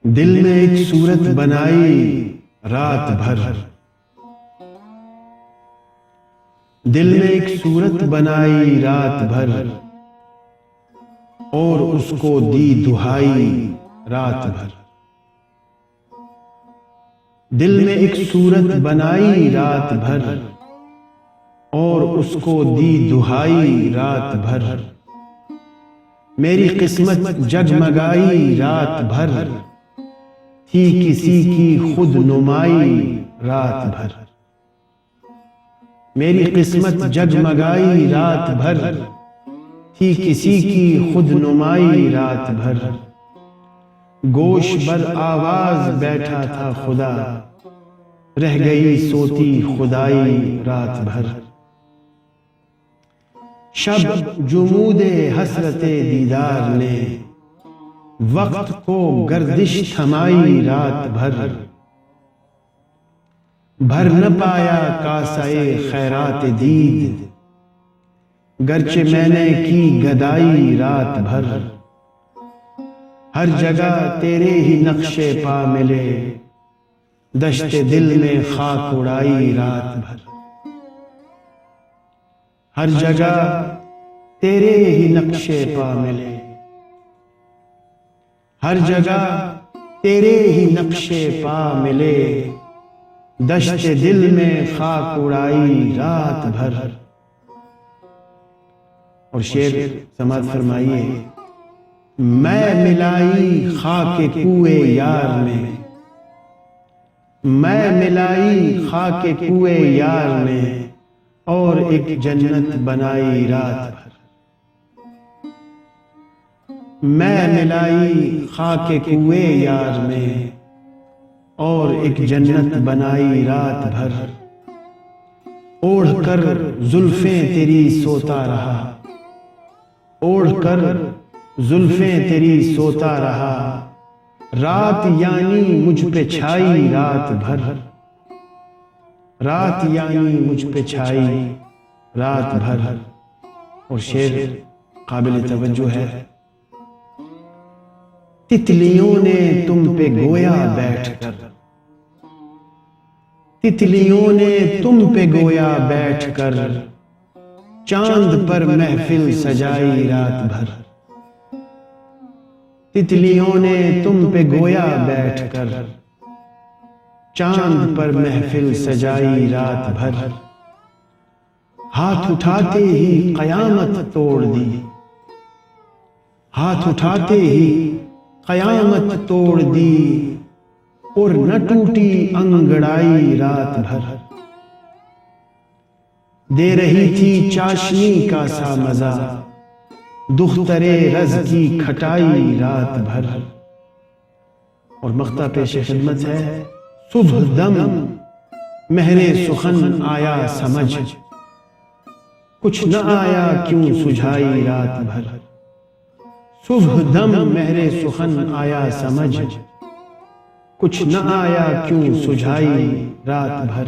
دل میں ایک صورت بنائی رات بھر، دل میں ایک صورت بنائی رات بھر، اور اس کو دی دہائی رات بھر۔ دل میں ایک صورت بنائی رات بھر، اور اس کو دی دہائی رات بھر۔ میری قسمت جگمگائی رات بھر، تھی کسی کی خود نمائی رات بھر۔ میری قسمت جگمگائی رات بھر، تھی کسی کی خود نمائی رات بھر۔ گوش بر آواز بیٹھا تھا خدا، رہ گئی سوتی خدائی رات بھر۔ شب جمود حسرت دیدار نے وقت کو گردش تھمائی رات بھر۔ بھر نہ پایا کاسہ خیرات دید، گرچہ میں نے کی گدائی رات بھر۔ ہر جگہ تیرے ہی نقش پا ملے، دشت دل میں خاک اڑائی رات بھر۔ ہر جگہ تیرے ہی نقش پا ملے، ہر جگہ تیرے ہی نقش پا ملے، دشت دل میں خاک اڑائی رات بھر۔ اور شعر سماعت فرمائیے۔ میں ملائی خاک کوئے یار میں، میں ملائی خاک کوئے یار میں، اور ایک جنت بنائی رات بھر۔ میں ملائی خاک کوئے یار میں، اور ایک جنت بنائی رات بھر۔ اوڑھ کر زلفیں تیری سوتا رہا، اوڑھ کر زلفیں تیری سوتا رہا، رات یعنی مجھ پہ چھائی رات بھر۔ رات یعنی مجھ پہ چھائی رات بھر۔ اور شعر قابل توجہ ہے۔ تتلیوں نے تم پہ گویا بیٹھ کر، تتلیوں نے تم پہ گویا بیٹھ کر، چاند پر محفل سجائی رات بھر۔ تتلیوں نے تم پہ گویا بیٹھ کر، چاند پر محفل سجائی رات بھر۔ ہاتھ اٹھاتے ہی قیامت توڑ دی، ہاتھ اٹھاتے ہی قیامت توڑ دی، اور نہ ٹوٹی انگڑائی رات بھر۔ دے رہی تھی چاشنی کا سا مزہ، دختر رز کی کھٹائی رات بھر۔ اور مقطع پیش خدمت ہے۔ صبح دم مہر سخن آیا سمجھ، کچھ نہ آیا کیوں سجھائی رات بھر۔ صبح دم مہر سخن آیا سمجھ، کچھ نہ آیا کیوں سجھائی رات بھر۔